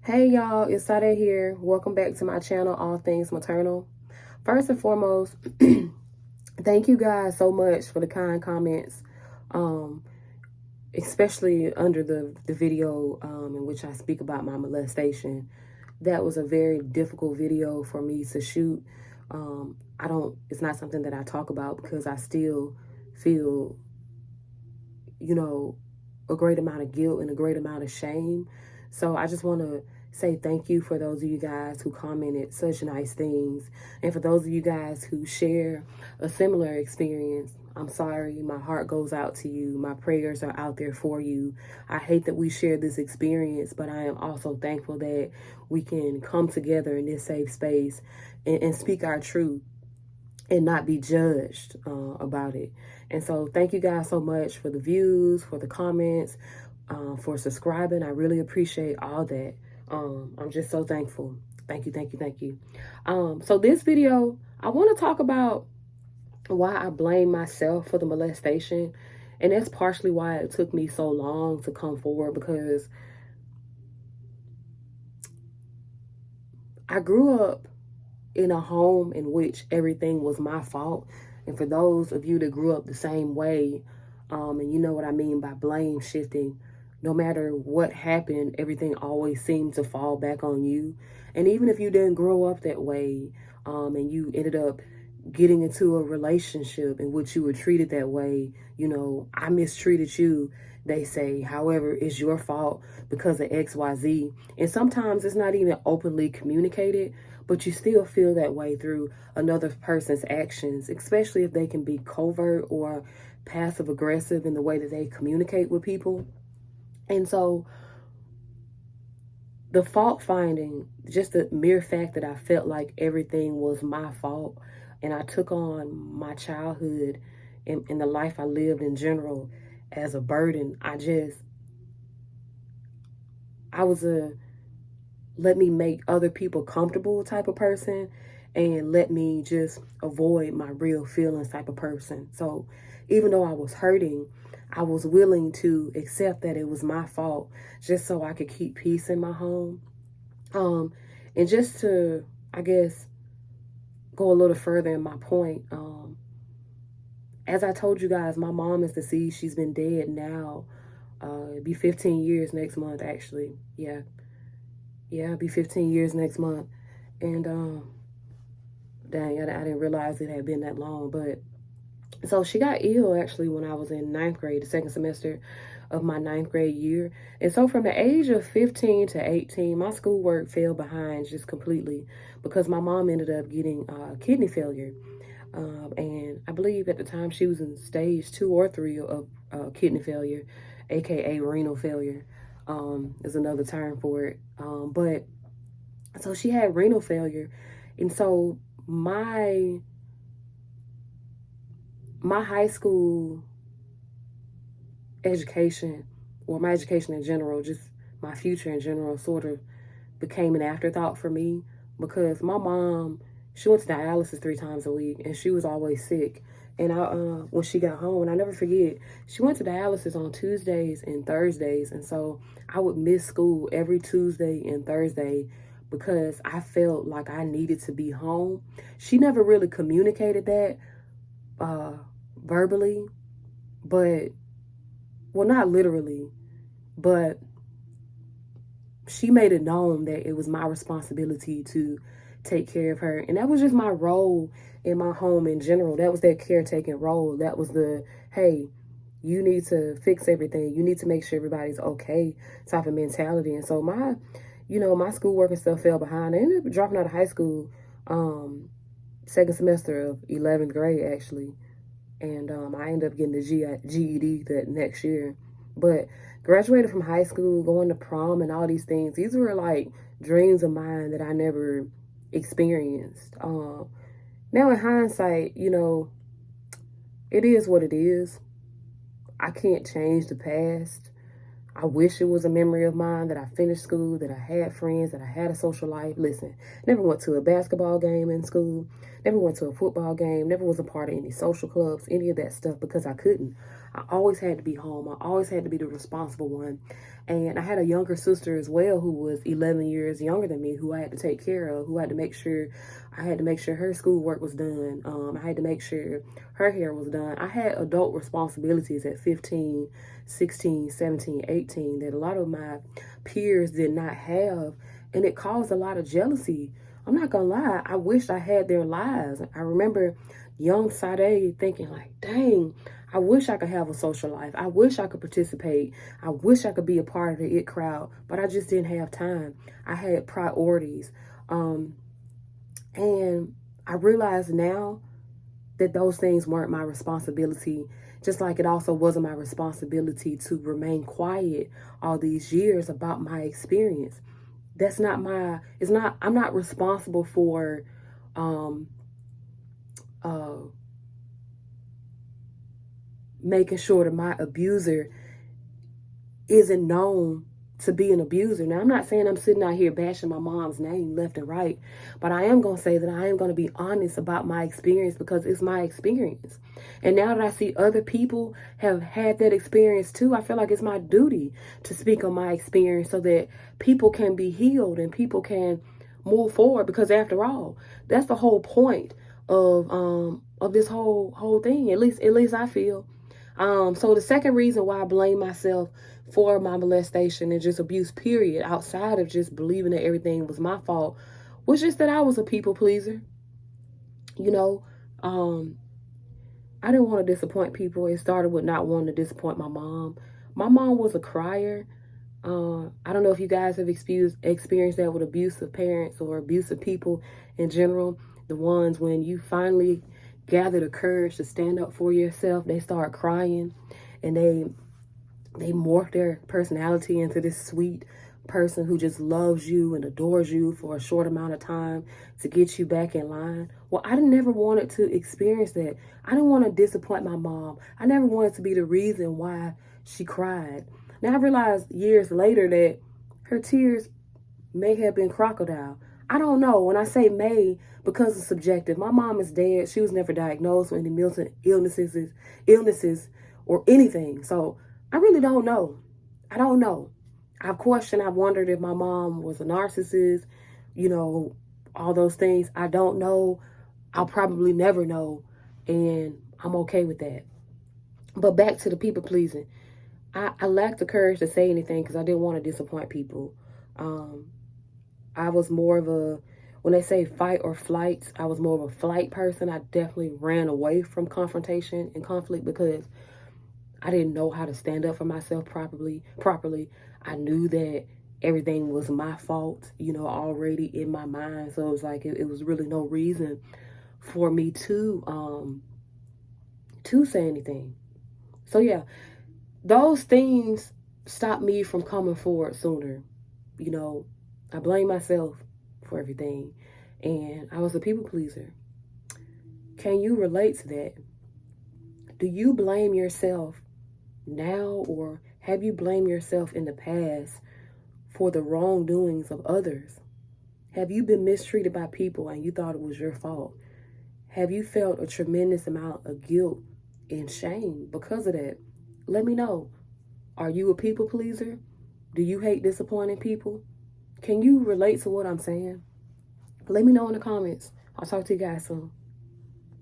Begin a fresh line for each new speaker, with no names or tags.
Hey y'all, it's Sade here. Welcome back to my channel, All Things Maternal. First and foremost, thank you guys so much for the kind comments, um, especially under the video in which I speak about my molestation. That was a very difficult video for me to shoot. It's not something that I talk about because I still feel, a great amount of guilt and a great amount of shame. So I just want to say thank you for those of you guys who commented such nice things. And for those of you guys who share a similar experience, I'm sorry. My heart goes out to you. My prayers are out there for you. I hate that we share this experience, but I am also thankful that we can come together in this safe space and speak our truth and not be judged about it. And so thank you guys so much for the views, for the comments, for subscribing. I really appreciate all that. I'm just so thankful. Thank you, thank you, thank you. So this video, I want to talk about why I blame myself for the molestation. And that's partially why it took me so long to come forward, because I grew up in a home in which everything was my fault. And for those of you that grew up the same way, and you know what I mean by blame shifting, no matter what happened, everything always seemed to fall back on you. And even if you didn't grow up that way, and you ended up getting into a relationship in which you were treated that way, I mistreated you, they say. However, it's your fault because of XYZ. And sometimes it's not even openly communicated, but you still feel that way through another person's actions, especially if they can be covert or passive aggressive in the way that they communicate with people. And so the fault finding, just the mere fact that I felt like everything was my fault, and I took on my childhood and the life I lived in general as a burden. I was a let me make other people comfortable type of person, and let me just avoid my real feelings type of person. So even though I was hurting, I was willing to accept that it was my fault just so I could keep peace in my home. And just to, I guess, go a little further in my point, as I told you guys, my mom is deceased. She's been dead now. It'll be 15 years next month, actually. Yeah, it'll be 15 years next month. And dang, I didn't realize it had been that long. But so she got ill actually when I was in ninth grade, the second semester of my ninth grade year. And so from the age of 15 to 18, my schoolwork fell behind just completely because my mom ended up getting kidney failure. And I believe at the time she was in stage 2 or 3 of kidney failure, aka renal failure, is another term for it. But so she had renal failure, and so my high school education, or my education in general, just my future in general, sort of became an afterthought for me because my mom, she went to dialysis 3 times a week, and she was always sick. And when she got home, and I never forget, she went to dialysis on Tuesdays and Thursdays, and so I would miss school every Tuesday and Thursday because I felt like I needed to be home. She never really communicated that verbally, but, well, not literally, but she made it known that it was my responsibility to take care of her. And that was just my role in my home in general. That was that caretaking role. That was the, hey, you need to fix everything. You need to make sure everybody's okay type of mentality. And so my schoolwork and stuff fell behind. I ended up dropping out of high school, second semester of 11th grade, actually. And I ended up getting the GED that next year. But graduated from high school, going to prom and all these things, these were like dreams of mine that I never experienced. Now in hindsight, it is what it is. I can't change the past. I wish it was a memory of mine that I finished school, that I had friends, that I had a social life. Listen, never went to a basketball game in school, never went to a football game, never was a part of any social clubs, any of that stuff, because I couldn't. I always had to be home. I always had to be the responsible one. And I had a younger sister as well who was 11 years younger than me, who I had to take care of, who had to make sure I had to make sure her schoolwork was done. I had to make sure her hair was done. I had adult responsibilities at 15, 16, 17, 18 that a lot of my peers did not have. And it caused a lot of jealousy. I'm not gonna lie, I wished I had their lives. I remember young Sade thinking like, dang, I wish I could have a social life. I wish I could participate. I wish I could be a part of the IT crowd, but I just didn't have time. I had priorities. And I realize now that those things weren't my responsibility, just like it also wasn't my responsibility to remain quiet all these years about my experience. That's not my, it's not, I'm not responsible for um, uh, making sure that my abuser isn't known to be an abuser. Now, I'm not saying I'm sitting out here bashing my mom's name left and right, but I am going to say that I am going to be honest about my experience because it's my experience. And now that I see other people have had that experience too, I feel like it's my duty to speak on my experience so that people can be healed and people can move forward, because after all, that's the whole point of this whole thing. At least I feel. So the second reason why I blame myself for my molestation and just abuse, period, outside of just believing that everything was my fault, was just that I was a people pleaser. You know, um, I didn't want to disappoint people. It started with not wanting to disappoint my mom. My mom was a crier. I don't know if you guys have experienced that with abusive parents or abusive people in general. The ones when you finally gather the courage to stand up for yourself, they start crying, and they morph their personality into this sweet person who just loves you and adores you for a short amount of time to get you back in line. Well, I never wanted to experience that. I didn't want to disappoint my mom. I never wanted to be the reason why she cried. Now I realized years later that her tears may have been crocodile. I don't know. When I say may, because it's subjective. My mom is dead. She was never diagnosed with any mental illnesses, or anything. So I really don't know. I don't know. I've wondered if my mom was a narcissist, you know, all those things. I don't know. I'll probably never know. And I'm okay with that. But back to the people pleasing. I lacked the courage to say anything because I didn't want to disappoint people. Um, I was more of a, when they say fight or flight, I was more of a flight person. I definitely ran away from confrontation and conflict because I didn't know how to stand up for myself properly. I knew that everything was my fault, already in my mind. So it was like it was really no reason for me to say anything. So yeah, those things stopped me from coming forward sooner. I blame myself for everything, and I was a people pleaser. Can you relate to that? Do you blame yourself now, or have you blamed yourself in the past for the wrongdoings of others? Have you been mistreated by people and you thought it was your fault? Have you felt a tremendous amount of guilt and shame because of that? Let me know. Are you a people pleaser? Do you hate disappointing people? Can you relate to what I'm saying? Let me know in the comments. I'll talk to you guys soon.